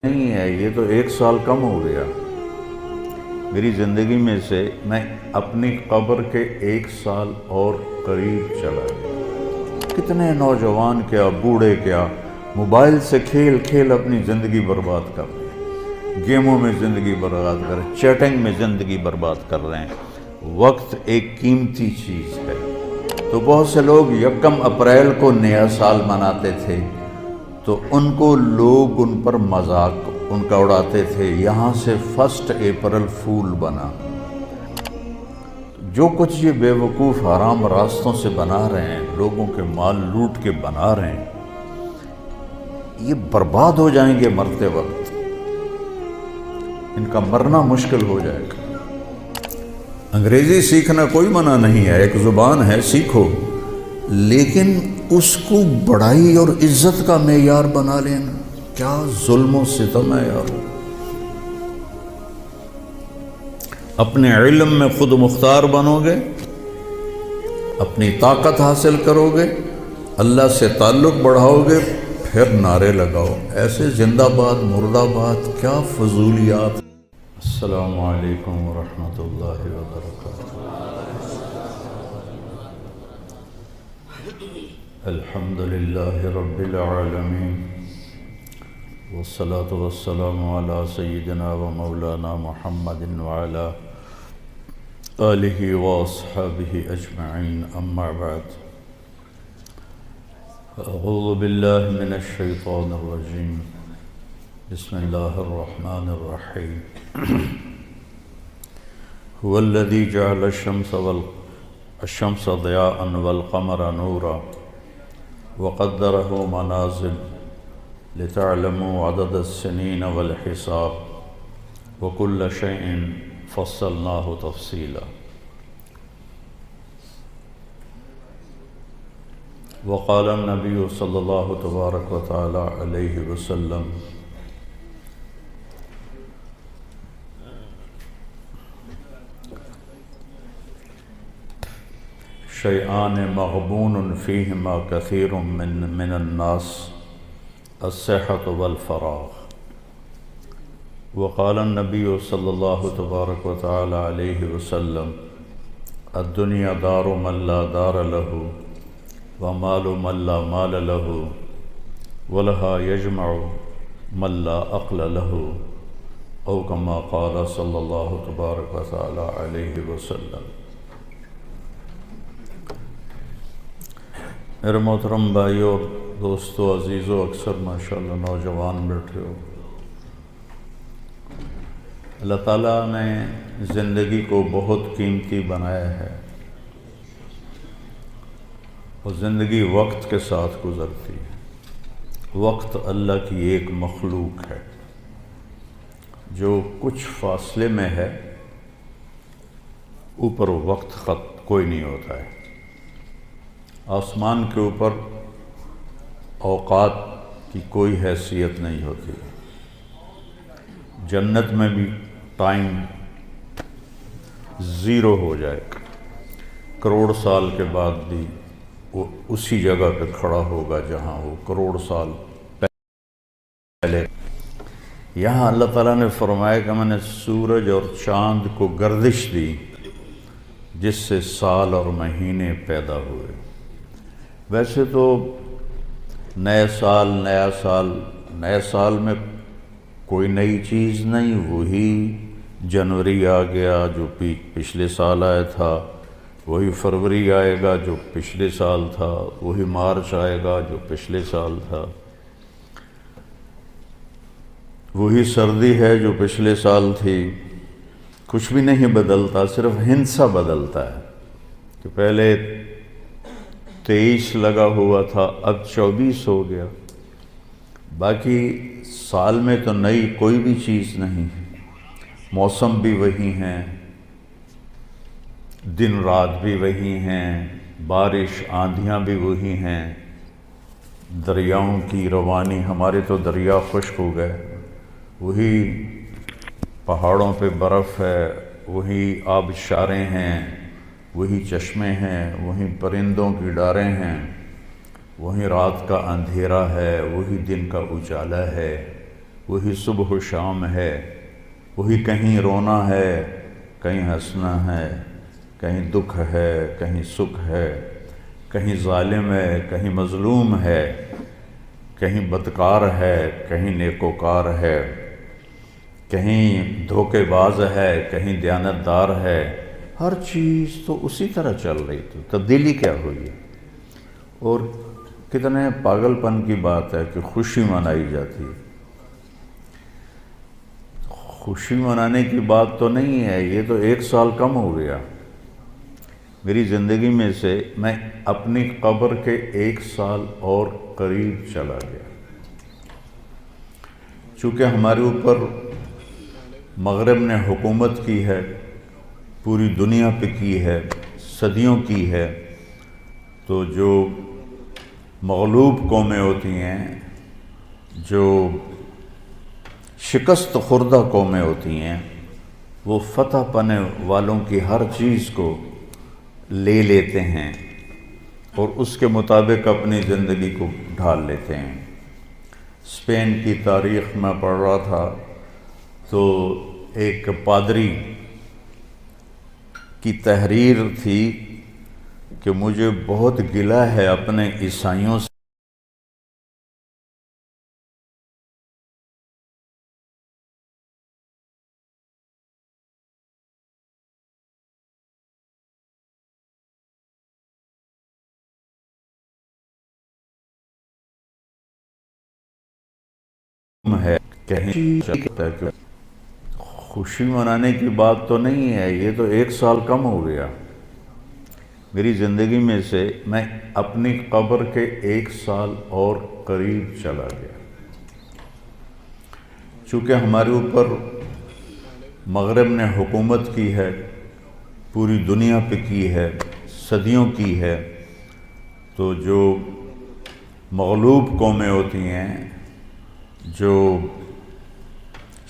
نہیں ہے، یہ تو 1 سال کم ہو گیا میری زندگی میں سے۔ میں اپنی قبر کے 1 سال اور قریب چلا گیا۔ کتنے نوجوان کیا بوڑھے کیا موبائل سے کھیل کھیل اپنی زندگی برباد کر رہے ہیں، گیموں میں زندگی برباد کر رہے ہیں، چیٹنگ میں زندگی برباد کر رہے ہیں۔ وقت ایک قیمتی چیز ہے۔ تو بہت سے لوگ 1 اپریل کو نیا سال مناتے تھے تو ان کو لوگ ان پر مذاق ان کا اڑاتے تھے، یہاں سے 1 اپریل فول بنا۔ جو کچھ یہ بے وقوف حرام راستوں سے بنا رہے ہیں، لوگوں کے مال لوٹ کے بنا رہے ہیں، یہ برباد ہو جائیں گے مرتے وقت، ان کا مرنا مشکل ہو جائے گا۔ انگریزی سیکھنا کوئی منع نہیں ہے، ایک زبان ہے، سیکھو، لیکن اس کو بڑائی اور عزت کا معیار بنا لینا کیا ظلم و ستم ہے یار۔ اپنے علم میں خود مختار بنو گے، اپنی طاقت حاصل کرو گے، اللہ سے تعلق بڑھاؤ گے، پھر نعرے لگاؤ، ایسے زندہ باد مردہ باد کیا فضولیات۔ السلام علیکم ورحمۃ اللہ وبرکاتہ۔ الحمد للہ رب العالمین، والصلاة والسلام علی سیدنا و مولانا محمد وعلی آلہ واصحابہ اجمعین، اما بعد۔ اعوذ باللہ من الشیطان الرجیم، بسم اللہ الرحمن الرحیم۔ هو الذی جعل الشمس ضیاء والقمر نورا وقدره منازل لتعلموا عدد السنين والحساب وكل شيء فصلناه تفصيلا۔ وقال النبي صلى الله تبارك وتعالى عليه وسلم: شيئان مغبون فيهما كثير من الناس، الصحة والفراغ۔ وقال النبي صلى الله تبارك وتعالى عليه وسلم: الدنيا دار من لا دار له، ومال من لا مال له، ولها يجمع من لا عقل له، أو كما قال صلى الله تبارك وتعالى عليه وسلم۔ میرے محترم بھائیو اور دوستو عزیزو، اکثر ماشاءاللہ نوجوان بیٹھے ہو۔ اللہ تعالیٰ نے زندگی کو بہت قیمتی بنایا ہے، اور زندگی وقت کے ساتھ گزرتی ہے۔ وقت اللہ کی ایک مخلوق ہے جو کچھ فاصلے میں ہے، اوپر وقت خط کوئی نہیں ہوتا ہے۔ آسمان کے اوپر اوقات کی کوئی حیثیت نہیں ہوتی۔ جنت میں بھی ٹائم زیرو ہو جائے گا، کروڑ سال کے بعد بھی وہ اسی جگہ پہ کھڑا ہوگا جہاں وہ کروڑ سال پہلے۔ یہاں اللہ تعالیٰ نے فرمایا کہ میں نے سورج اور چاند کو گردش دی جس سے سال اور مہینے پیدا ہوئے۔ ویسے تو نئے سال میں کوئی نئی چیز نہیں، وہی جنوری آ گیا جو پچھلے سال آیا تھا، وہی فروری آئے گا جو پچھلے سال تھا، وہی مارچ آئے گا جو پچھلے سال تھا، وہی سردی ہے جو پچھلے سال تھی۔ کچھ بھی نہیں بدلتا، صرف ہندسہ بدلتا ہے کہ پہلے 23 لگا ہوا تھا، اب 24 ہو گیا۔ باقی سال میں تو نئی کوئی بھی چیز نہیں، موسم بھی وہی ہیں، دن رات بھی وہی ہیں، بارش آندھیاں بھی وہی ہیں، دریاؤں کی روانی، ہمارے تو دریا خشک ہو گئے، وہی پہاڑوں پہ برف ہے، وہی آبشاریں ہیں، وہی چشمے ہیں، وہی پرندوں کی ڈاریں ہیں، وہی رات کا اندھیرا ہے، وہی دن کا اجالا ہے، وہی صبح و شام ہے، وہی کہیں رونا ہے کہیں ہنسنا ہے، کہیں دکھ ہے کہیں سکھ ہے، کہیں ظالم ہے کہیں مظلوم ہے، کہیں بدکار ہے کہیں نیکوکار ہے، کہیں دھوکے باز ہے کہیں دیانتدار ہے۔ ہر چیز تو اسی طرح چل رہی تھی، تبدیلی کیا ہوئی ہے؟ اور کتنے پاگل پن کی بات ہے کہ خوشی منائی جاتی ہے۔ خوشی منانے کی بات تو نہیں ہے، یہ تو 1 سال کم ہو گیا میری زندگی میں سے، میں اپنی قبر کے 1 سال اور قریب چلا گیا۔ چونکہ ہمارے اوپر مغرب نے حکومت کی ہے، پوری دنیا پہ کی ہے، صدیوں کی ہے، تو جو مغلوب قومیں ہوتی ہیں، جو شکست خوردہ قومیں ہوتی ہیں، وہ فتح پانے والوں کی ہر چیز کو لے لیتے ہیں اور اس کے مطابق اپنی زندگی کو ڈھال لیتے ہیں۔ اسپین کی تاریخ میں پڑھ رہا تھا تو ایک پادری کی تحریر تھی کہ مجھے بہت گلہ ہے اپنے عیسائیوں سے، ہے کہیں خوشی منانے کی بات تو نہیں ہے، یہ تو 1 سال کم ہو گیا میری زندگی میں سے، میں اپنی قبر کے 1 سال اور قریب چلا گیا۔ چونکہ ہمارے اوپر مغرب نے حکومت کی ہے، پوری دنیا پہ کی ہے، صدیوں کی ہے، تو جو مغلوب قومیں ہوتی ہیں، جو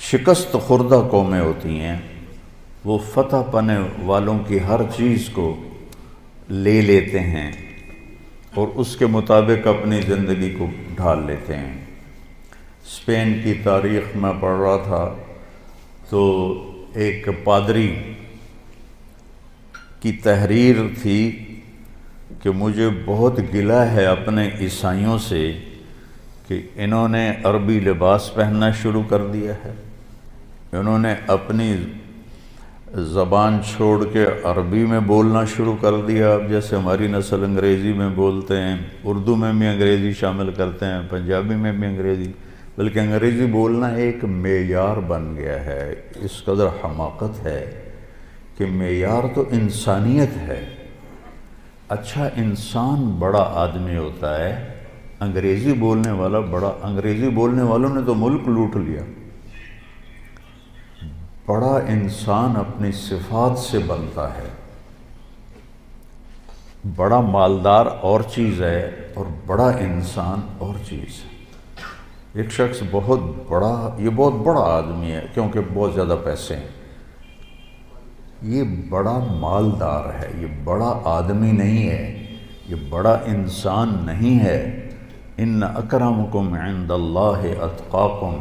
شکست خوردہ قومیں ہوتی ہیں، وہ فتح پانے والوں کی ہر چیز کو لے لیتے ہیں اور اس کے مطابق اپنی زندگی کو ڈھال لیتے ہیں۔ اسپین کی تاریخ میں پڑھ رہا تھا تو ایک پادری کی تحریر تھی کہ مجھے بہت گلہ ہے اپنے عیسائیوں سے کہ انہوں نے عربی لباس پہننا شروع کر دیا ہے، انہوں نے اپنی زبان چھوڑ کے عربی میں بولنا شروع کر دیا۔ اب جیسے ہماری نسل انگریزی میں بولتے ہیں، اردو میں بھی انگریزی شامل کرتے ہیں، پنجابی میں بھی انگریزی، بلکہ انگریزی بولنا ایک معیار بن گیا ہے۔ اس قدر حماقت ہے کہ معیار تو انسانیت ہے۔ اچھا انسان بڑا آدمی ہوتا ہے، انگریزی بولنے والا بڑا، انگریزی بولنے والوں نے تو ملک لوٹ لیا۔ بڑا انسان اپنی صفات سے بنتا ہے، بڑا مالدار اور چیز ہے اور بڑا انسان اور چیز ہے۔ ایک شخص بہت بڑا، یہ بہت بڑا آدمی ہے کیونکہ بہت زیادہ پیسے ہیں، یہ بڑا مالدار ہے، یہ بڑا آدمی نہیں ہے، یہ بڑا انسان نہیں ہے۔ ان اکرمکم عند اللہ اتقاکم،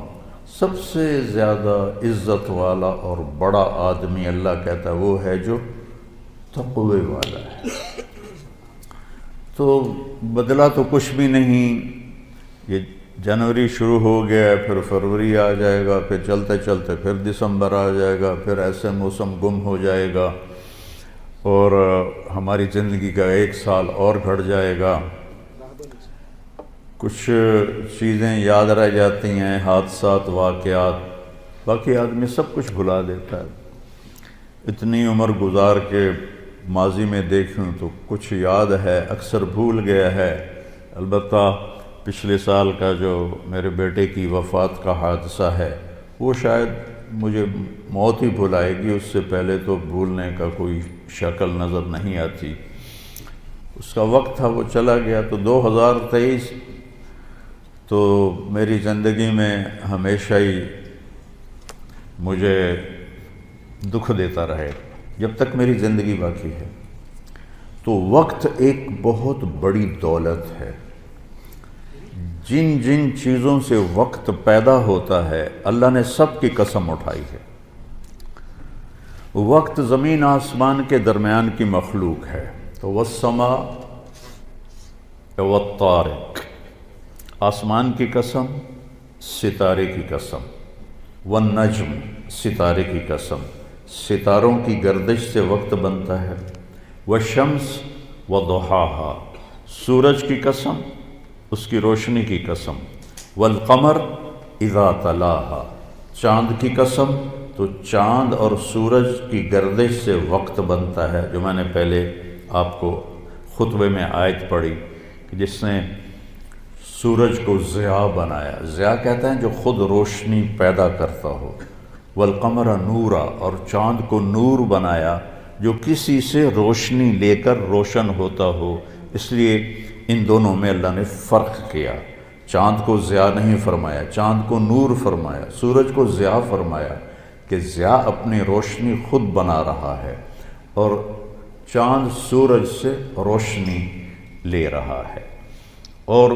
سب سے زیادہ عزت والا اور بڑا آدمی اللہ کہتا ہے وہ ہے جو تقوی والا ہے۔ تو بدلا تو کچھ بھی نہیں، یہ جنوری شروع ہو گیا ہے، پھر فروری آ جائے گا، پھر چلتے چلتے پھر دسمبر آ جائے گا، پھر ایسے موسم گم ہو جائے گا اور ہماری زندگی کا 1 سال اور گھٹ جائے گا۔ کچھ چیزیں یاد رہ جاتی ہیں، حادثات، واقعات، باقی آدمی سب کچھ بھلا دیتا ہے۔ اتنی عمر گزار کے ماضی میں دیکھوں تو کچھ یاد ہے، اکثر بھول گیا ہے۔ البتہ پچھلے سال کا جو میرے بیٹے کی وفات کا حادثہ ہے وہ شاید مجھے موت ہی بھلائے گی، اس سے پہلے تو بھولنے کا کوئی شکل نظر نہیں آتی۔ اس کا وقت تھا، وہ چلا گیا۔ تو 2023 تو میری زندگی میں ہمیشہ ہی مجھے دکھ دیتا رہے جب تک میری زندگی باقی ہے۔ تو وقت ایک بہت بڑی دولت ہے جن جن چیزوں سے وقت پیدا ہوتا ہے اللہ نے سب کی قسم اٹھائی ہے۔ وقت زمین آسمان کے درمیان کی مخلوق ہے، تو والسماء والطارق، آسمان کی قسم، ستارے کی قسم، والنجم، ستارے کی قسم، ستاروں کی گردش سے وقت بنتا ہے، والشمس وضحاہا، سورج کی قسم، اس کی روشنی کی قسم، والقمر اذا تلاہا، چاند کی قسم، تو چاند اور سورج کی گردش سے وقت بنتا ہے، جو میں نے پہلے آپ کو خطبے میں آیت پڑھی کہ جس نے سورج کو ضیاء بنایا، ضیاء کہتے ہیں جو خود روشنی پیدا کرتا ہو، والقمر نورا، اور چاند کو نور بنایا جو کسی سے روشنی لے کر روشن ہوتا ہو، اس لیے ان دونوں میں اللہ نے فرق کیا، چاند کو ضیاء نہیں فرمایا، چاند کو نور فرمایا، سورج کو ضیاء فرمایا کہ ضیاء اپنی روشنی خود بنا رہا ہے اور چاند سورج سے روشنی لے رہا ہے، اور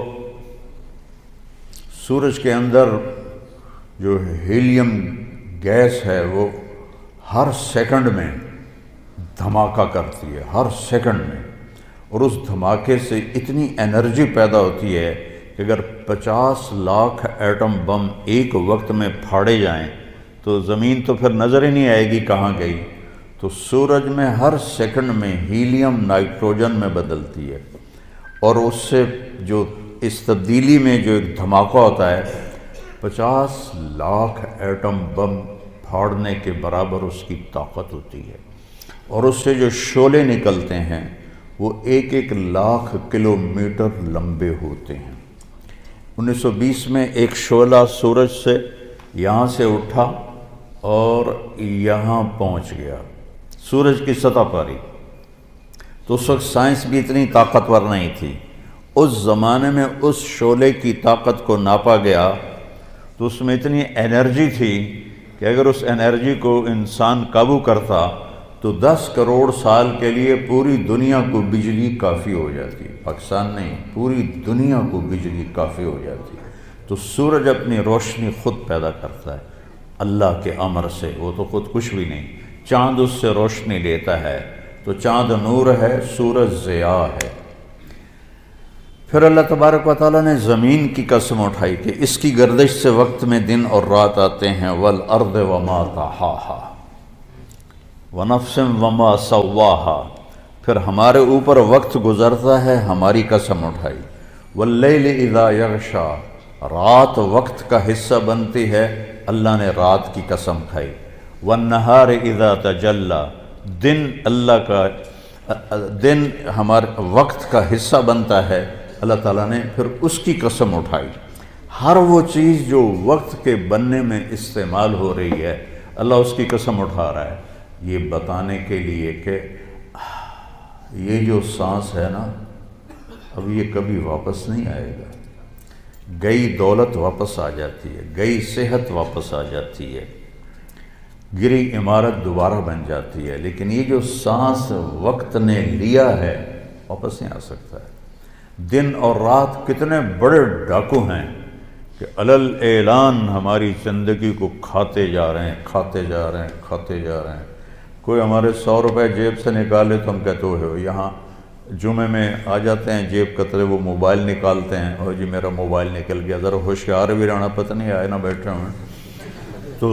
سورج کے اندر جو ہیلیم گیس ہے وہ ہر سیکنڈ میں دھماکہ کرتی ہے، ہر سیکنڈ میں، اور اس دھماکے سے اتنی انرجی پیدا ہوتی ہے کہ اگر 50 لاکھ ایٹم بم ایک وقت میں پھاڑے جائیں تو زمین تو پھر نظر ہی نہیں آئے گی کہاں گئی، تو سورج میں ہر سیکنڈ میں ہیلیم نائٹروجن میں بدلتی ہے، اور اس سے جو اس تبدیلی میں جو ایک دھماکہ ہوتا ہے 50 لاکھ ایٹم بم پھاڑنے کے برابر اس کی طاقت ہوتی ہے، اور اس سے جو شعلے نکلتے ہیں وہ 1 لاکھ کلومیٹر لمبے ہوتے ہیں۔ 1920 میں ایک شعلہ سورج سے یہاں سے اٹھا اور یہاں پہنچ گیا، سورج کی سطح پر ہی، تو اس وقت سائنس بھی اتنی طاقتور نہیں تھی، اس زمانے میں اس شعلے کی طاقت کو ناپا گیا تو اس میں اتنی انرجی تھی کہ اگر اس انرجی کو انسان قابو کرتا تو 10 کروڑ سال کے لیے پوری دنیا کو بجلی کافی ہو جاتی، پاکستان نہیں پوری دنیا کو بجلی کافی ہو جاتی۔ تو سورج اپنی روشنی خود پیدا کرتا ہے اللہ کے امر سے، وہ تو خود کچھ بھی نہیں، چاند اس سے روشنی لیتا ہے، تو چاند نور ہے، سورج ضیاء ہے۔ پھر اللہ تبارک و تعالیٰ نے زمین کی قسم اٹھائی کہ اس کی گردش سے وقت میں دن اور رات آتے ہیں، والارض وما طحاها ونفس وما سواها، پھر ہمارے اوپر وقت گزرتا ہے، ہماری قسم اٹھائی، واللیل اذا یغشا، رات وقت کا حصہ بنتی ہے، اللہ نے رات کی قسم کھائی، والنہار اذا تجلی، دن اللہ کا دن ہمارے وقت کا حصہ بنتا ہے، اللہ تعالیٰ نے پھر اس کی قسم اٹھائی۔ ہر وہ چیز جو وقت کے بننے میں استعمال ہو رہی ہے اللہ اس کی قسم اٹھا رہا ہے، یہ بتانے کے لیے کہ یہ جو سانس ہے نا اب یہ کبھی واپس نہیں آئے گا، گئی دولت واپس آ جاتی ہے، گئی صحت واپس آ جاتی ہے، گری عمارت دوبارہ بن جاتی ہے، لیکن یہ جو سانس وقت نے لیا ہے واپس نہیں آ سکتا ہے۔ دن اور رات کتنے بڑے ڈاکو ہیں کہ علل اعلان ہماری زندگی کو کھاتے جا رہے ہیں، کھاتے جا رہے ہیں، کھاتے جا رہے ہیں۔ کوئی ہمارے 100 روپے جیب سے نکالے تو ہم کہتے ہو یہاں جمعے میں آ جاتے ہیں جیب کترے، وہ موبائل نکالتے ہیں، اور جی میرا موبائل نکل گیا، ذرا ہوشیار بھی رہنا، پتہ نہیں آئے نہ بیٹھے ہوئے تو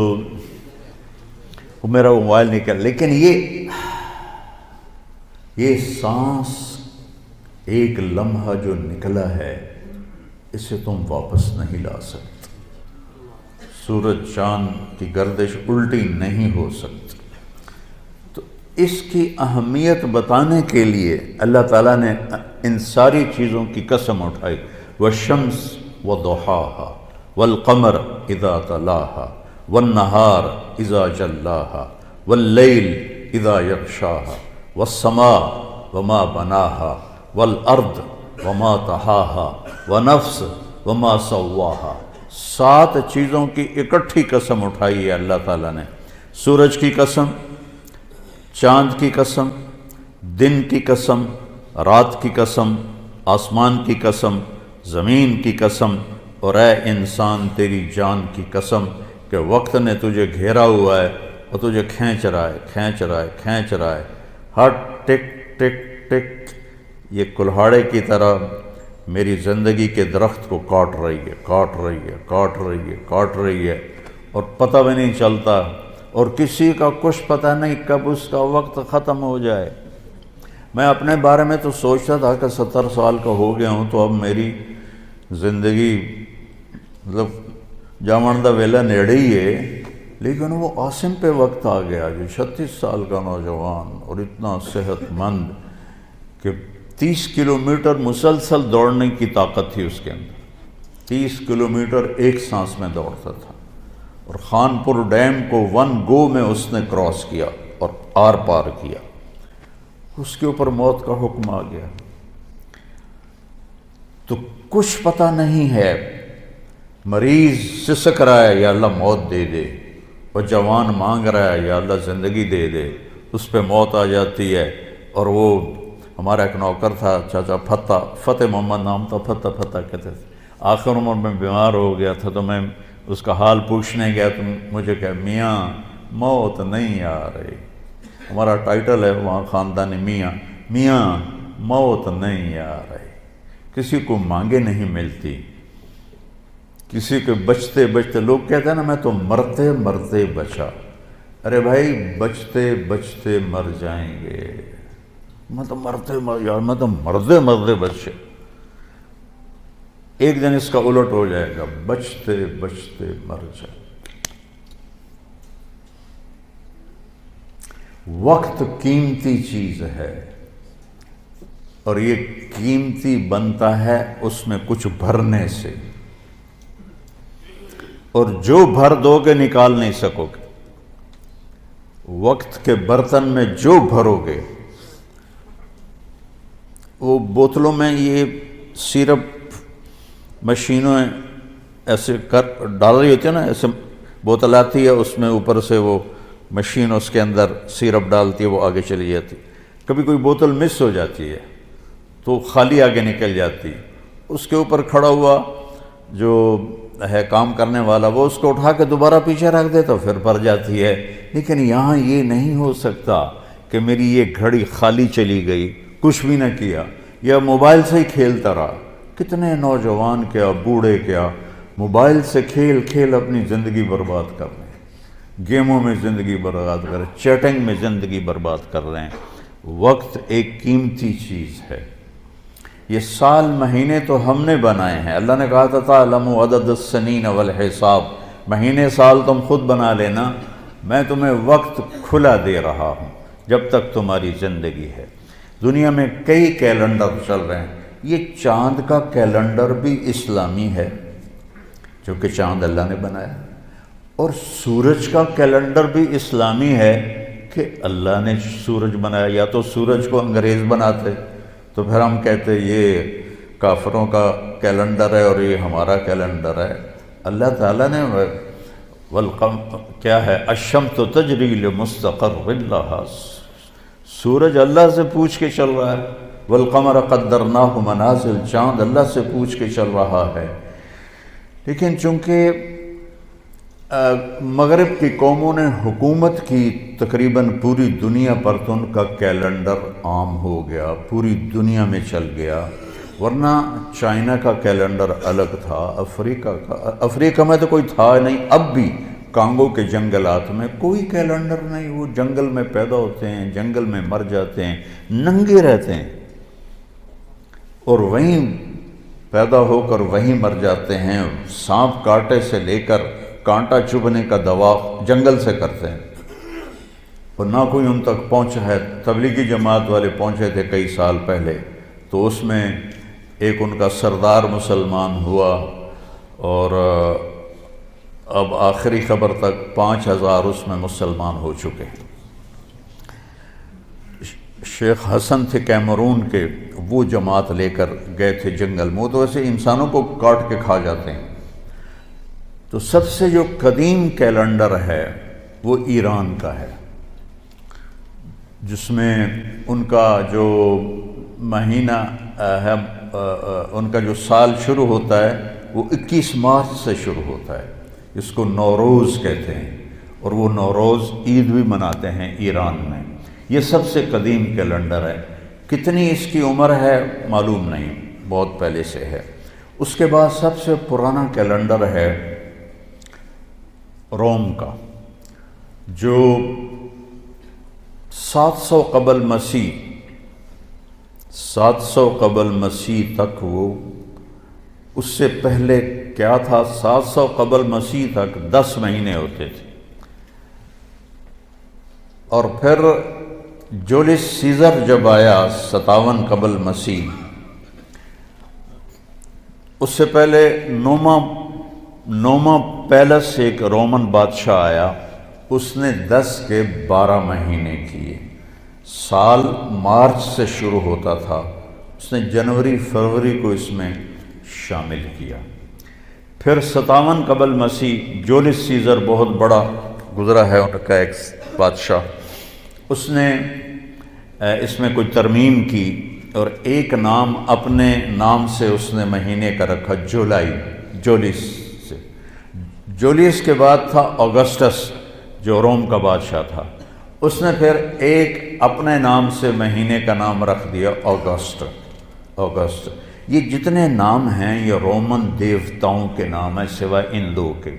وہ میرا موبائل نکل، لیکن یہ سانس ایک لمحہ جو نکلا ہے اسے تم واپس نہیں لا سکتے، سورج چاند کی گردش الٹی نہیں ہو سکتی۔ تو اس کی اہمیت بتانے کے لیے اللہ تعالیٰ نے ان ساری چیزوں کی قسم اٹھائی، والشمس وضحاها والقمر اذا تلاها والنہار اذا جلاها واللیل اذا یغشاها والسماء وما بناها والارض وما طحاها ونفس وما سواها، 7 چیزوں کی اکٹھی قسم اٹھائی ہے اللہ تعالیٰ نے، سورج کی قسم، چاند کی قسم، دن کی قسم، رات کی قسم، آسمان کی قسم، زمین کی قسم اور اے انسان تیری جان کی قسم کہ وقت نے تجھے گھیرا ہوا ہے اور تجھے کھینچ رہا ہے ہر ٹک ٹک ٹک یہ کلہاڑے کی طرح میری زندگی کے درخت کو کاٹ رہی ہے اور پتہ بھی نہیں چلتا، اور کسی کا کچھ پتہ نہیں کب اس کا وقت ختم ہو جائے۔ میں اپنے بارے میں تو سوچتا تھا کہ 70 سال کا ہو گیا ہوں تو اب میری زندگی مطلب جامن دا ویلا نیڑے ہی ہے، لیکن وہ عاصم پہ وقت آ گیا جو 36 سال کا نوجوان اور اتنا صحت مند کہ 30 کلومیٹر مسلسل دوڑنے کی طاقت تھی اس کے اندر، 30 کلومیٹر ایک سانس میں دوڑتا تھا، اور خانپور ڈیم کو 1 گو میں اس نے کراس کیا اور آر پار کیا۔ اس کے اوپر موت کا حکم آ گیا۔ تو کچھ پتہ نہیں ہے، مریض سسک رہا ہے یا اللہ موت دے دے، اور جوان مانگ رہا ہے یا اللہ زندگی دے دے، اس پہ موت آ جاتی ہے۔ اور وہ ہمارا ایک نوکر تھا چاچا فتح محمد نام تھا، فتح کہتے تھے، آخر عمر میں بیمار ہو گیا تھا، تو میں اس کا حال پوچھنے گیا تو مجھے کہا میاں موت نہیں آ رہی، ہمارا ٹائٹل ہے وہاں خاندانی میاں موت نہیں آ رہی، کسی کو مانگے نہیں ملتی، کسی کے بچتے بچتے، لوگ کہتے ہیں نا میں تو مرتے مرتے بچا، ارے بھائی بچتے بچتے مر جائیں گے، میں تو مردے بچے، ایک دن اس کا الٹ ہو جائے گا، بچتے بچتے مر جائے۔ وقت قیمتی چیز ہے، اور یہ قیمتی بنتا ہے اس میں کچھ بھرنے سے، اور جو بھر دو گے نکال نہیں سکو گے۔ وقت کے برتن میں جو بھرو گے، وہ بوتلوں میں یہ سیرپ مشینوں ایسے ڈال رہی ہوتی ہے نا، ایسے بوتل آتی ہے، اس میں اوپر سے وہ مشین اس کے اندر سیرپ ڈالتی ہے، وہ آگے چلی جاتی، کبھی کوئی بوتل مس ہو جاتی ہے تو خالی آگے نکل جاتی، اس کے اوپر کھڑا ہوا جو ہے کام کرنے والا وہ اس کو اٹھا کے دوبارہ پیچھے رکھ دے تو پھر بھر جاتی ہے۔ لیکن یہاں یہ نہیں ہو سکتا کہ میری یہ گھڑی خالی چلی گئی، کچھ بھی نہ کیا، یا موبائل سے ہی کھیلتا رہا۔ کتنے نوجوان کیا بوڑھے کیا موبائل سے کھیل اپنی زندگی برباد کر رہے ہیں، گیموں میں زندگی برباد کر رہے ہیں، چیٹنگ میں زندگی برباد کر رہے ہیں۔ وقت ایک قیمتی چیز ہے۔ یہ سال مہینے تو ہم نے بنائے ہیں، اللہ نے کہا تھا تعلموا عدد السنین والحساب، مہینے سال تم خود بنا لینا، میں تمہیں وقت کھلا دے رہا ہوں جب تک تمہاری زندگی ہے۔ دنیا میں کئی کیلنڈر چل رہے ہیں، یہ چاند کا کیلنڈر بھی اسلامی ہے کیونکہ چاند اللہ نے بنایا، اور سورج کا کیلنڈر بھی اسلامی ہے کہ اللہ نے سورج بنایا۔ یا تو سورج کو انگریز بناتے تو پھر ہم کہتے یہ کافروں کا کیلنڈر ہے اور یہ ہمارا کیلنڈر ہے۔ اللہ تعالیٰ نے کیا ہے، الشمس تجری لمستقر لہا، سورج اللہ سے پوچھ کے چل رہا ہے، والقمر قدرناہ منازل، چاند اللہ سے پوچھ کے چل رہا ہے۔ لیکن چونکہ مغرب کی قوموں نے حکومت کی تقریباً پوری دنیا پر، تو ان کا کیلنڈر عام ہو گیا، پوری دنیا میں چل گیا، ورنہ چائنا کا کیلنڈر الگ تھا، افریقہ میں تو کوئی تھا نہیں، اب بھی کانگو کے جنگلات میں کوئی کیلنڈر نہیں، وہ جنگل میں پیدا ہوتے ہیں، جنگل میں مر جاتے ہیں، ننگے رہتے ہیں، اور وہیں پیدا ہو کر وہیں مر جاتے ہیں، سانپ کاٹے سے لے کر کانٹا چبھنے کا دوا جنگل سے کرتے ہیں، اور نہ کوئی ان تک پہنچا ہے۔ تبلیغی جماعت والے پہنچے تھے کئی سال پہلے، تو اس میں ایک ان کا سردار مسلمان ہوا، اور اب آخری خبر تک 5000 اس میں مسلمان ہو چکے ہیں۔ شیخ حسن تھے کیمرون کے، وہ جماعت لے کر گئے تھے جنگل میں، تو ایسے انسانوں کو کاٹ کے کھا جاتے ہیں۔ تو سب سے جو قدیم کیلنڈر ہے وہ ایران کا ہے، جس میں ان کا جو مہینہ ہے ان کا جو سال شروع ہوتا ہے وہ 21 مارچ سے شروع ہوتا ہے، اس کو نوروز کہتے ہیں، اور وہ نوروز عید بھی مناتے ہیں ایران میں۔ یہ سب سے قدیم کیلنڈر ہے، کتنی اس کی عمر ہے معلوم نہیں، بہت پہلے سے ہے۔ اس کے بعد سب سے پرانا کیلنڈر ہے روم کا، جو 700 قبل مسیح 700 قبل مسیح تک، وہ اس سے پہلے کیا تھا، 700 قبل مسیح تک 10 مہینے ہوتے تھے، اور پھر جولیس سیزر جب آیا 57 قبل مسیح، اس سے پہلے نوما پیلس ایک رومن بادشاہ آیا، اس نے 10 کے 12 مہینے کیے۔ سال مارچ سے شروع ہوتا تھا، اس نے جنوری فروری کو اس میں شامل کیا۔ پھر 57 قبل مسیح جولیس سیزر بہت بڑا گزرا ہے ان کا ایک بادشاہ، اس نے اس میں کوئی ترمیم کی اور ایک نام اپنے نام سے اس نے مہینے کا رکھا، جولیس سے۔ جولیس کے بعد تھا اگسٹس جو روم کا بادشاہ تھا، اس نے پھر ایک اپنے نام سے مہینے کا نام رکھ دیا اگست۔ یہ جتنے نام ہیں یہ رومن دیوتاؤں کے نام ہیں سوائے ان دو کے۔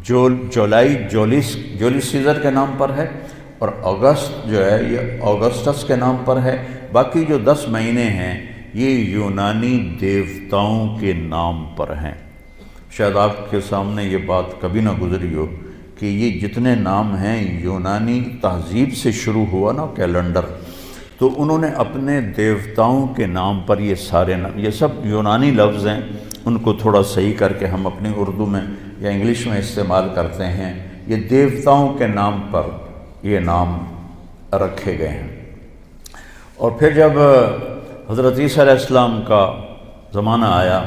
جولائی جولیس سیزر کے نام پر ہے، اور اگست جو ہے یہ اگسٹس کے نام پر ہے۔ باقی جو 10 مہینے ہیں یہ یونانی دیوتاؤں کے نام پر ہیں۔ شاید آپ کے سامنے یہ بات کبھی نہ گزری ہو کہ یہ جتنے نام ہیں یونانی تہذیب سے شروع ہوا نا کیلنڈر، تو انہوں نے اپنے دیوتاؤں کے نام پر یہ سارے نام، یہ سب یونانی لفظ ہیں، ان کو تھوڑا صحیح کر کے ہم اپنی اردو میں یا انگلش میں استعمال کرتے ہیں۔ یہ دیوتاؤں کے نام پر یہ نام رکھے گئے ہیں۔ اور پھر جب حضرت عیسیٰ علیہ السلام کا زمانہ آیا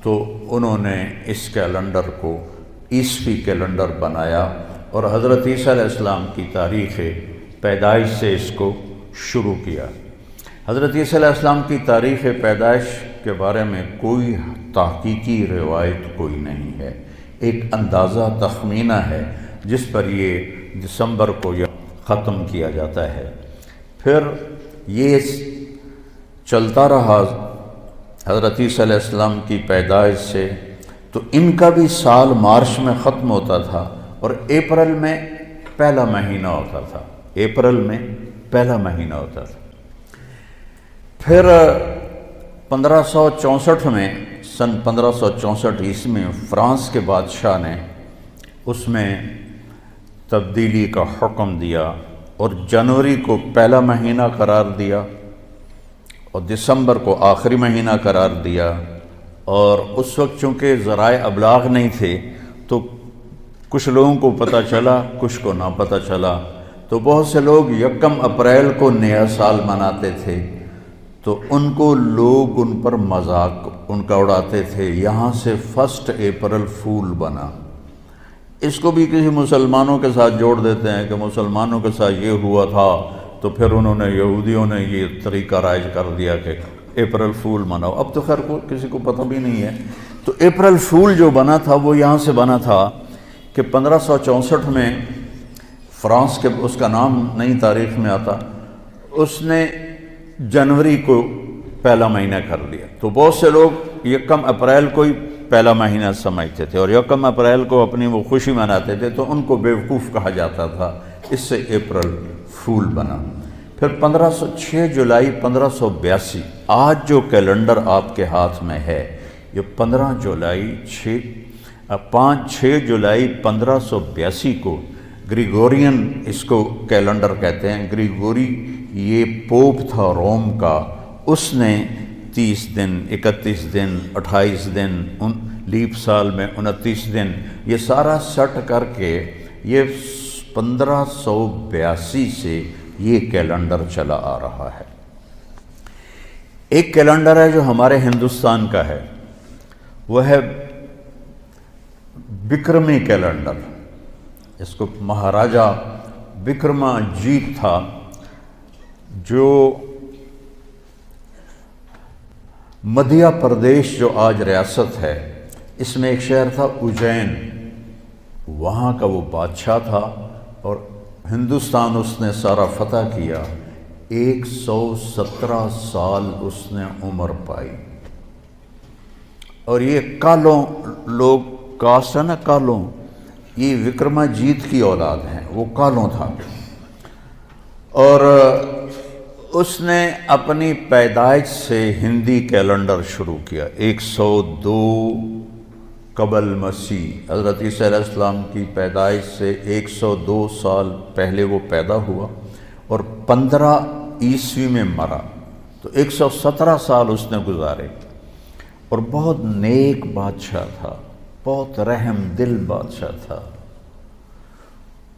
تو انہوں نے اس کیلنڈر کو عیسوی کیلنڈر بنایا، اور حضرت عیسیٰ علیہ السلام کی تاریخ پیدائش سے اس کو شروع کیا۔ حضرت عیسیٰ علیہ السلام کی تاریخ پیدائش کے بارے میں کوئی تحقیقی روایت کوئی نہیں ہے، ایک اندازہ تخمینہ ہے جس پر یہ دسمبر کو یہ ختم کیا جاتا ہے۔ پھر یہ چلتا رہا حضرت عیسیٰ علیہ السلام کی پیدائش سے، تو ان کا بھی سال مارچ میں ختم ہوتا تھا اور اپریل میں پہلا مہینہ ہوتا تھا، اپریل میں پہلا مہینہ ہوتا تھا۔ پھر 1564 میں، سن 1564 عیسوی میں فرانس کے بادشاہ نے اس میں تبدیلی کا حکم دیا اور جنوری کو پہلا مہینہ قرار دیا اور دسمبر کو آخری مہینہ قرار دیا۔ اور اس وقت چونکہ ذرائع ابلاغ نہیں تھے تو کچھ لوگوں کو پتہ چلا، کچھ کو نہ پتہ چلا، تو بہت سے لوگ 1 اپریل کو نیا سال مناتے تھے، تو ان کو لوگ ان پر مذاق ان کا اڑاتے تھے، یہاں سے 1 اپریل فول بنا۔ اس کو بھی کسی مسلمانوں کے ساتھ جوڑ دیتے ہیں کہ مسلمانوں کے ساتھ یہ ہوا تھا، تو پھر انہوں نے یہودیوں نے یہ طریقہ رائج کر دیا کہ اپریل فول مناؤ۔ اب تو خیر کسی کو پتہ بھی نہیں ہے۔ تو اپریل فول جو بنا تھا وہ یہاں سے بنا تھا کہ 1564 میں فرانس کے، اس کا نام نئی تاریخ میں آتا، اس نے جنوری کو پہلا مہینہ کر دیا، تو بہت سے لوگ 1 اپریل کو ہی پہلا مہینہ سمجھتے تھے اور 1 اپریل کو اپنی وہ خوشی مناتے تھے، تو ان کو بیوقوف کہا جاتا تھا، اس سے اپریل فول بنا۔ پھر 6 جولائی 1582، آج جو کیلنڈر آپ کے ہاتھ میں ہے یہ 6 جولائی 1582 کو گریگورین اس کو کیلنڈر کہتے ہیں۔ گریگوری یہ پوپ تھا روم کا، اس نے 30 دن، 31 دن، 28 دن، لیپ سال میں 29 دن، یہ سارا سٹ کر کے یہ 1582 سے یہ کیلنڈر چلا آ رہا ہے۔ ایک کیلنڈر ہے جو ہمارے ہندوستان کا ہے، وہ ہے بکرمی کیلنڈر۔ اس کو مہاراجہ بکرما جیت تھا جو مدھیہ پردیش جو آج ریاست ہے، اس میں ایک شہر تھا اجین، وہاں کا وہ بادشاہ تھا اور ہندوستان اس نے سارا فتح کیا۔ 117 سال اس نے عمر پائی، اور یہ کالوں لوگ، کاسٹ ہے نا کالوں، یہ وکرما جیت کی اولاد ہیں، وہ کالوں تھا۔ اور اس نے اپنی پیدائش سے ہندی کیلنڈر شروع کیا۔ 102 قبل مسیح، حضرت عیسیٰ علیہ السلام کی پیدائش سے 102 سال پہلے وہ پیدا ہوا اور 15 عیسوی میں مرا، تو 117 سال اس نے گزارے۔ اور بہت نیک بادشاہ تھا، بہت رحم دل بادشاہ تھا،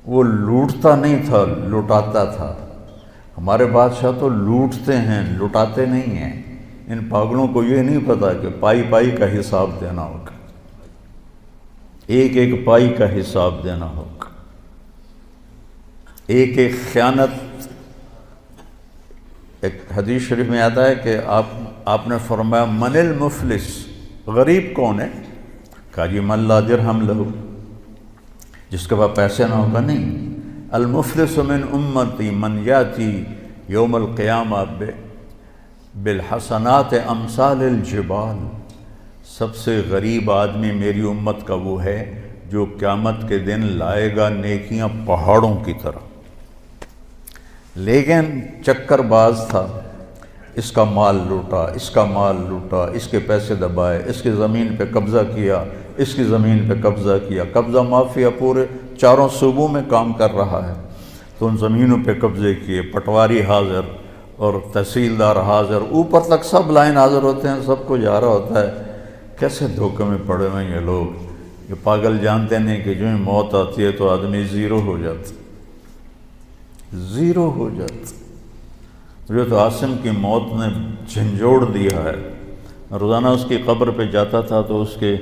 وہ لوٹتا نہیں تھا، لٹاتا تھا۔ ہمارے بادشاہ تو لوٹتے ہیں، لٹاتے نہیں ہیں۔ ان پاگلوں کو یہ نہیں پتا کہ پائی پائی کا حساب دینا ہوگا، ایک ایک پائی کا حساب دینا ہوگا، ایک ایک خیانت۔ ایک حدیث شریف میں آتا ہے کہ آپ نے فرمایا من المفلس، غریب کون ہے؟ کہا جی من لا درہم لہو، جس کے پاس پیسے نہ ہوگا نہیں۔ المفلس من امتی من یاتی یوم القیامہ بالحسنات امثال الجبال، سب سے غریب آدمی میری امت کا وہ ہے جو قیامت کے دن لائے گا نیکیاں پہاڑوں کی طرح۔ لیکن چکر باز تھا، اس کا مال لوٹا، اس کا مال لوٹا، اس کے پیسے دبائے، اس کی زمین پہ قبضہ کیا، اس کی زمین پہ قبضہ کیا۔ قبضہ مافیا پورے 4 صوبوں میں کام کر رہا ہے، تو ان زمینوں پہ قبضے کیے، پٹواری حاضر اور تحصیلدار حاضر، اوپر تک سب لائن حاضر ہوتے ہیں، سب کو جا رہا ہوتا ہے۔ کیسے دھوکے میں پڑے ہوئے ہیں یہ لوگ، یہ پاگل جانتے نہیں کہ جو ہی موت آتی ہے تو آدمی زیرو ہو جاتا، زیرو ہو جاتا۔ جو تو عاصم کی موت نے جھنجھوڑ دیا ہے، روزانہ اس کی قبر پہ جاتا تھا تو اس کے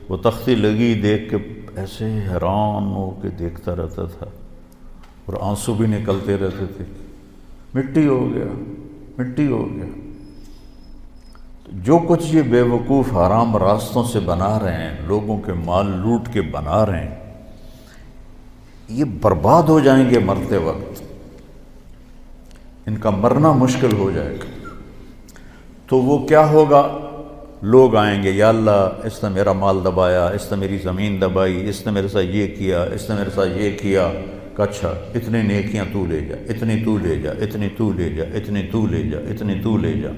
وہ تختی لگی دیکھ کے ایسے حیران ہو کے دیکھتا رہتا تھا، اور آنسو بھی نکلتے رہتے تھے۔ مٹی ہو گیا، مٹی ہو گیا۔ جو کچھ یہ بے وقوف حرام راستوں سے بنا رہے ہیں، لوگوں کے مال لوٹ کے بنا رہے ہیں، یہ برباد ہو جائیں گے مرتے وقت، ان کا مرنا مشکل ہو جائے گا۔ تو وہ کیا ہوگا؟ لوگ آئیں گے، یا اللہ اس نے میرا مال دبایا، اس نے میری زمین دبائی، اس نے میرے ساتھ یہ کیا، اس نے میرے ساتھ یہ کیا۔ کہ اچھا اتنی نیکیاں تو لے جا، اتنی تو لے جا، اتنی تو لے جا، اتنی تو لے جا، اتنی تو لے جا۔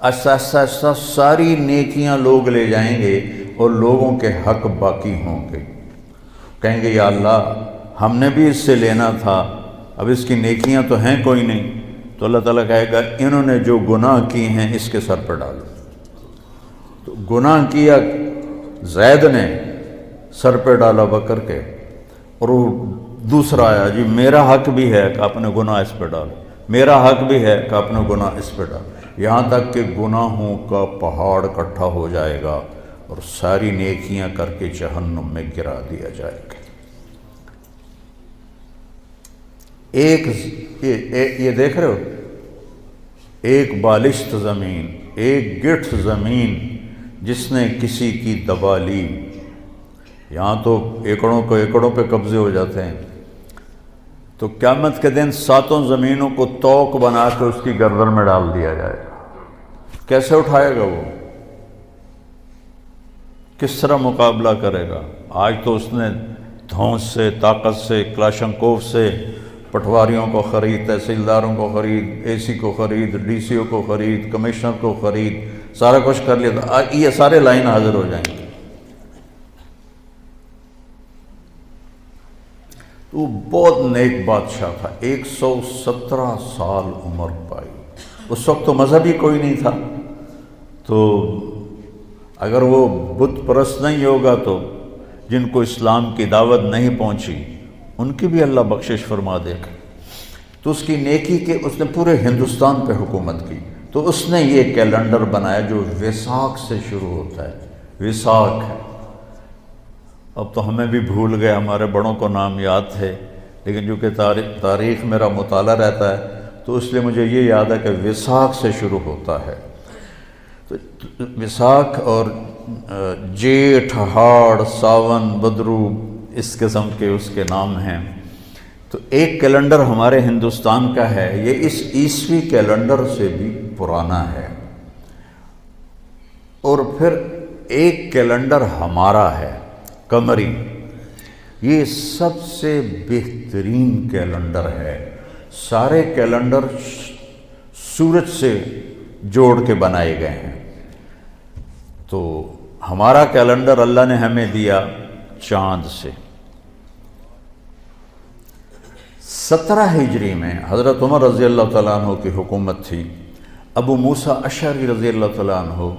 ایسا ایسا ایسا ساری نیکیاں لوگ لے جائیں گے اور لوگوں کے حق باقی ہوں گے۔ کہیں گے یا اللہ ہم نے بھی اس سے لینا تھا، اب اس کی نیکیاں تو ہیں کوئی نہیں، تو اللہ تعالیٰ کہے گا انہوں نے جو گناہ کی ہیں اس کے سر پہ ڈالو۔ تو گناہ کیا زید نے، سر پہ ڈالا بکر کے، اور وہ دوسرا آیا جی میرا حق بھی ہے کہ اپنے گناہ اس پہ ڈالو، میرا حق بھی ہے کہ اپنے گناہ اس پہ ڈالو، یہاں تک کہ گناہوں کا پہاڑ اکٹھا ہو جائے گا اور ساری نیکیاں کر کے جہنم میں گرا دیا جائے گا۔ یہ دیکھ رہے ہو، ایک بالشت زمین، ایک گٹھ زمین جس نے کسی کی دبا لی، یہاں تو ایکڑوں پہ قبضے ہو جاتے ہیں، تو قیامت کے دن 7 زمینوں کو توق بنا کے اس کی گردن میں ڈال دیا جائے گا۔ کیسے اٹھائے گا وہ؟ کس طرح مقابلہ کرے گا؟ آج تو اس نے دھونس سے، طاقت سے، کلاشنکوف سے پٹواریوں کو خرید، تحصیلداروں کو خرید، اے سی کو خرید، ڈی سی او کو خرید، کمشنر کو خرید، سارا کچھ کر لیا تھا، یہ سارے لائن حاضر ہو جائیں گے۔ وہ بہت نیک بادشاہ تھا، 117 سال عمر پائی۔ اس وقت تو مذہب ہی کوئی نہیں تھا، تو اگر وہ بت پرست نہیں ہوگا تو جن کو اسلام کی دعوت نہیں پہنچی ان کی بھی اللہ بخشش فرما دے گا۔ تو اس کی نیکی کے اس نے پورے ہندوستان پہ حکومت کی، تو اس نے یہ کیلنڈر بنایا جو ویساکھ سے شروع ہوتا ہے، ویساکھ ہے۔ اب تو ہمیں بھی بھول گئے، ہمارے بڑوں کو نام یاد تھے، لیکن جو کہ تاریخ میرا مطالعہ رہتا ہے تو اس لیے مجھے یہ یاد ہے کہ ویساکھ سے شروع ہوتا ہے۔ تو وساکھ اور جیٹھ، ہاڑ، ساون، بدرو، اس قسم کے اس کے نام ہیں۔ تو ایک کیلنڈر ہمارے ہندوستان کا ہے، یہ اس عیسوی کیلنڈر سے بھی پرانا ہے، اور پھر ایک کیلنڈر ہمارا ہے قمری، یہ سب سے بہترین کیلنڈر ہے۔ سارے کیلنڈر سورج سے جوڑ کے بنائے گئے ہیں، تو ہمارا کیلنڈر اللہ نے ہمیں دیا چاند سے۔ 17 ہجری میں حضرت عمر رضی اللہ تعالیٰ عنہ کی حکومت تھی۔ ابو موسیٰ اشعری رضی اللہ تعالیٰ عنہ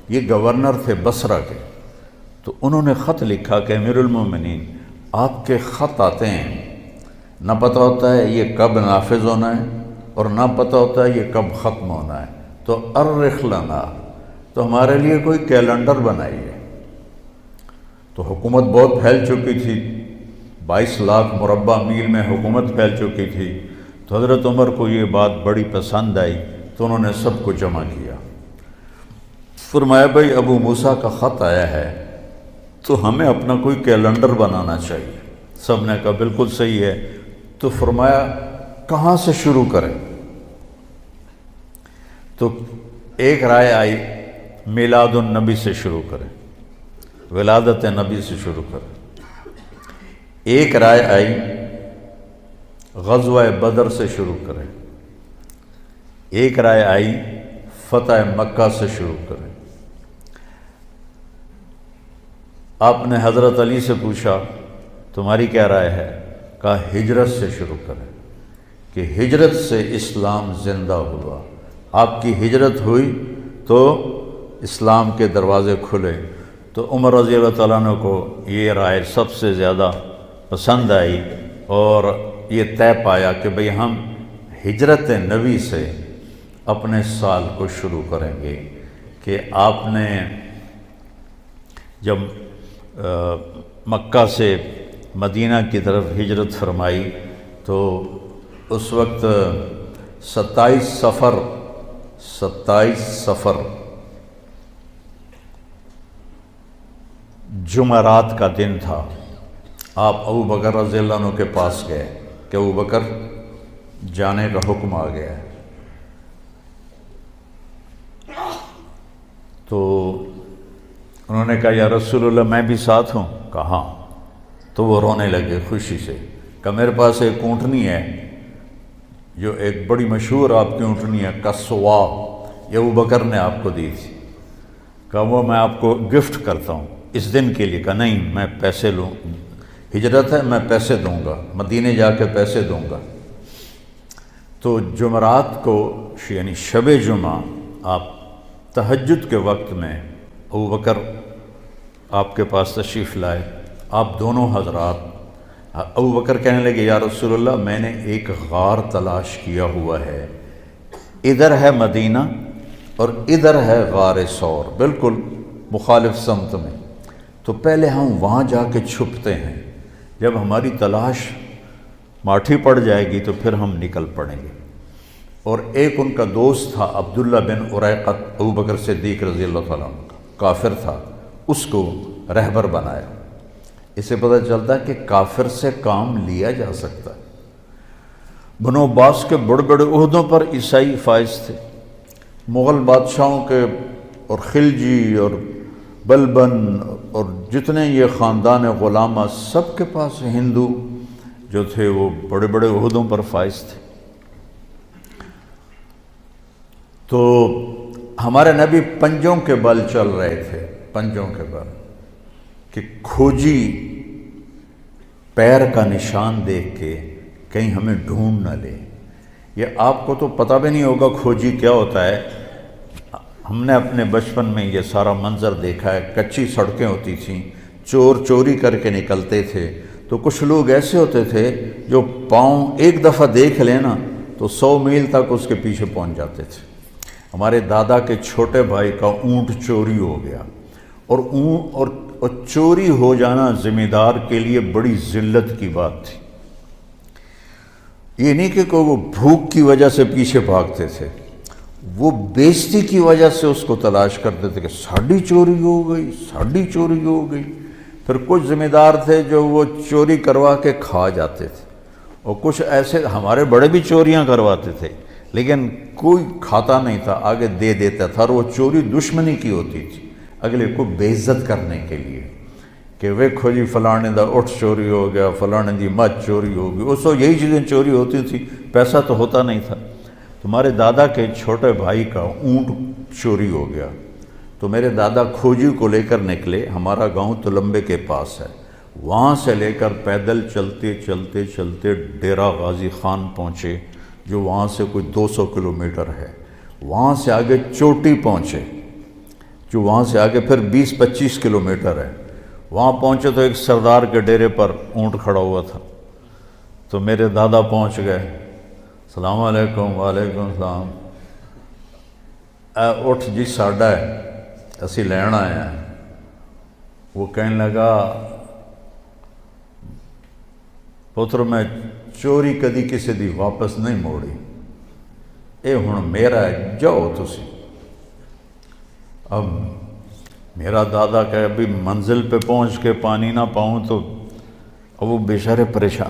یہ گورنر تھے بصرہ کے، تو انہوں نے خط لکھا کہ امیر المومنین آپ کے خط آتے ہیں، نہ پتہ ہوتا ہے یہ کب نافذ ہونا ہے اور نہ پتہ ہوتا ہے یہ کب ختم ہونا ہے، تو ارخ لنا، تو ہمارے لیے کوئی کیلنڈر بنائیے۔ تو حکومت بہت پھیل چکی تھی، 22 لاکھ مربع میل میں حکومت پھیل چکی تھی، تو حضرت عمر کو یہ بات بڑی پسند آئی، تو انہوں نے سب کو جمع کیا، فرمایا بھائی ابو موسیٰ کا خط آیا ہے تو ہمیں اپنا کوئی کیلنڈر بنانا چاہیے۔ سب نے کہا بالکل صحیح ہے، تو فرمایا کہاں سے شروع کریں؟ تو ایک رائے آئی میلاد النبی سے شروع کریں، ولادت نبی سے شروع کریں۔ ایک رائے آئی غزوہ بدر سے شروع کریں، ایک رائے آئی فتح مکہ سے شروع کریں۔ آپ نے حضرت علی سے پوچھا تمہاری کیا رائے ہے؟ کہا ہجرت سے شروع کریں، کہ ہجرت سے اسلام زندہ ہوا، آپ کی ہجرت ہوئی تو اسلام کے دروازے کھلے۔ تو عمر رضی اللہ تعالیٰ عنہ کو یہ رائے سب سے زیادہ پسند آئی، اور یہ طے پایا کہ بھئی ہم ہجرت نبی سے اپنے سال کو شروع کریں گے، کہ آپ نے جب مکہ سے مدینہ کی طرف ہجرت فرمائی تو اس وقت 27 صفر جمعرات کا دن تھا۔ آپ ابو بکر رضی اللہ عنہ کے پاس گئے کہ ابو بکر جانے کا حکم آ گیا ہے، تو انہوں نے کہا یا رسول اللہ میں بھی ساتھ ہوں؟ کہا، تو وہ رونے لگے خوشی سے، کہ میرے پاس ایک اونٹنی ہے جو ایک بڑی مشہور آپ کی اونٹنی ہے کسوا، یہ ابو بکر نے آپ کو دی تھی، کہا وہ میں آپ کو گفٹ کرتا ہوں اس دن کے لیے۔ کہا نہیں میں پیسے لوں، ہجرت ہے میں پیسے دوں گا، مدینے جا کے پیسے دوں گا۔ تو جمعرات کو یعنی شب جمعہ آپ تہجد کے وقت میں ابو بکر آپ کے پاس تشریف لائے، آپ دونوں حضرات، ابو بکر کہنے لگے یا رسول اللہ میں نے ایک غار تلاش کیا ہوا ہے، ادھر ہے مدینہ اور ادھر ہے غار ثور، بالکل مخالف سمت میں، تو پہلے ہم وہاں جا کے چھپتے ہیں، جب ہماری تلاش ماٹھی پڑ جائے گی تو پھر ہم نکل پڑیں گے۔ اور ایک ان کا دوست تھا عبداللہ بن اریقط، ابو بکر صدیق رضی اللہ تعالیٰ عنہ کا کافر تھا، اس کو رہبر بنایا۔ اس سے پتہ چلتا ہے کہ کافر سے کام لیا جا سکتا ہے۔ بنو عباس کے بڑے بڑے عہدوں پر عیسائی فائز تھے، مغل بادشاہوں کے اور خلجی اور بلبن اور جتنے یہ خاندان غلامہ سب کے پاس ہندو جو تھے وہ بڑے بڑے عہدوں پر فائز تھے۔ تو ہمارے نبی پنجوں کے بل چل رہے تھے، پنجوں کے بل، کہ کھوجی پیر کا نشان دیکھ کے کہیں ہمیں ڈھونڈ نہ لے۔ یہ آپ کو تو پتہ بھی نہیں ہوگا کھوجی کیا ہوتا ہے، ہم نے اپنے بچپن میں یہ سارا منظر دیکھا ہے، کچی سڑکیں ہوتی تھیں، چور چوری کر کے نکلتے تھے، تو کچھ لوگ ایسے ہوتے تھے جو پاؤں ایک دفعہ دیکھ لینا تو 100 میل تک اس کے پیچھے پہنچ جاتے تھے۔ ہمارے دادا کے چھوٹے بھائی کا اونٹ چوری ہو گیا، اور چوری ہو جانا ذمہ دار کے لیے بڑی ذلت کی بات تھی۔ یہ نہیں کہ وہ بھوک کی وجہ سے پیچھے بھاگتے تھے، وہ بےزتی کی وجہ سے اس کو تلاش کرتے تھے کہ ساڑی چوری ہو گئی، ساڑی چوری ہو گئی۔ پھر کچھ ذمہ دار تھے جو وہ چوری کروا کے کھا جاتے تھے، اور کچھ ایسے ہمارے بڑے بھی چوریاں کرواتے تھے لیکن کوئی کھاتا نہیں تھا، آگے دے دیتا تھا، اور وہ چوری دشمنی کی ہوتی تھی، اگلے کو بے عزت کرنے کے لیے کہ ویکھو جی فلانے دا اٹھ چوری ہو گیا، فلانے دی مجھ چوری ہو گئی۔ اس وقت یہی چیزیں چوری ہوتی تھی، پیسہ تو ہوتا نہیں تھا۔ تمہارے دادا کے چھوٹے بھائی کا اونٹ چوری ہو گیا، تو میرے دادا کھوجی کو لے کر نکلے، ہمارا گاؤں تلمبے کے پاس ہے، وہاں سے لے کر پیدل چلتے چلتے چلتے ڈیرہ غازی خان پہنچے، جو وہاں سے کوئی 200 کلومیٹر ہے، وہاں سے آگے چوٹی پہنچے، جو وہاں سے آگے پھر 20-25 کلومیٹر ہے، وہاں پہنچے تو ایک سردار کے ڈیرے پر اونٹ کھڑا ہوا تھا، تو میرے دادا پہنچ گئے، السلام علیکم۔ وعلیکم السلام۔ اٹھ جی ساڈا ہے، اسی لین آئے ہیں۔ وہ کہنے لگا پتر میں چوری کدی کسی دی واپس نہیں موڑی، اے ہن میرا ہے، جاؤ تسی۔ اب میرا دادا کہ ابھی منزل پہ پہنچ کے پانی نہ پاؤں تو اب وہ بیچارے پریشان